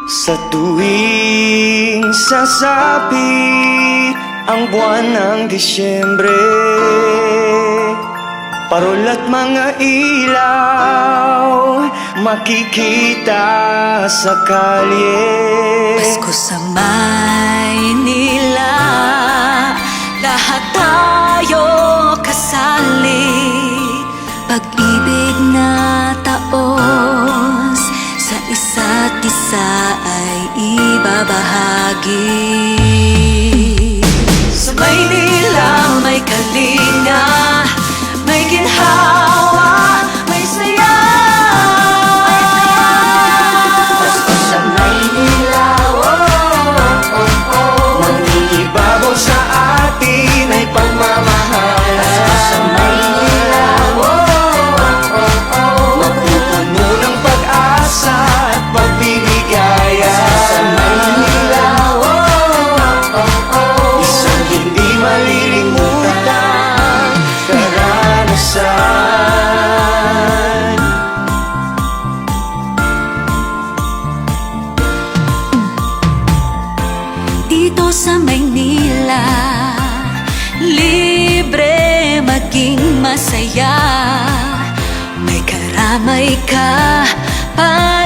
Sa tuwing sasapit ang buwan ng Disyembre, parol at mga ilaw makikita sa kalye. Pasko sa Maynila, lahat tayo kasali. Pag-ibig na taos sa isa't isa ay ibabahagi. Sa Maynila may kalinga, may ginhawa, may saya. Pasko sa Maynila, nangingibabaw sa atin ay pagmamahal. Pasko sa Maynila, mapupuno ng pag-asa at pagbibigaya. Pasko sa Maynila, isang hindi malilimutang karanasan. Dito sa Maynila, libre maging masaya. May karamay ka pa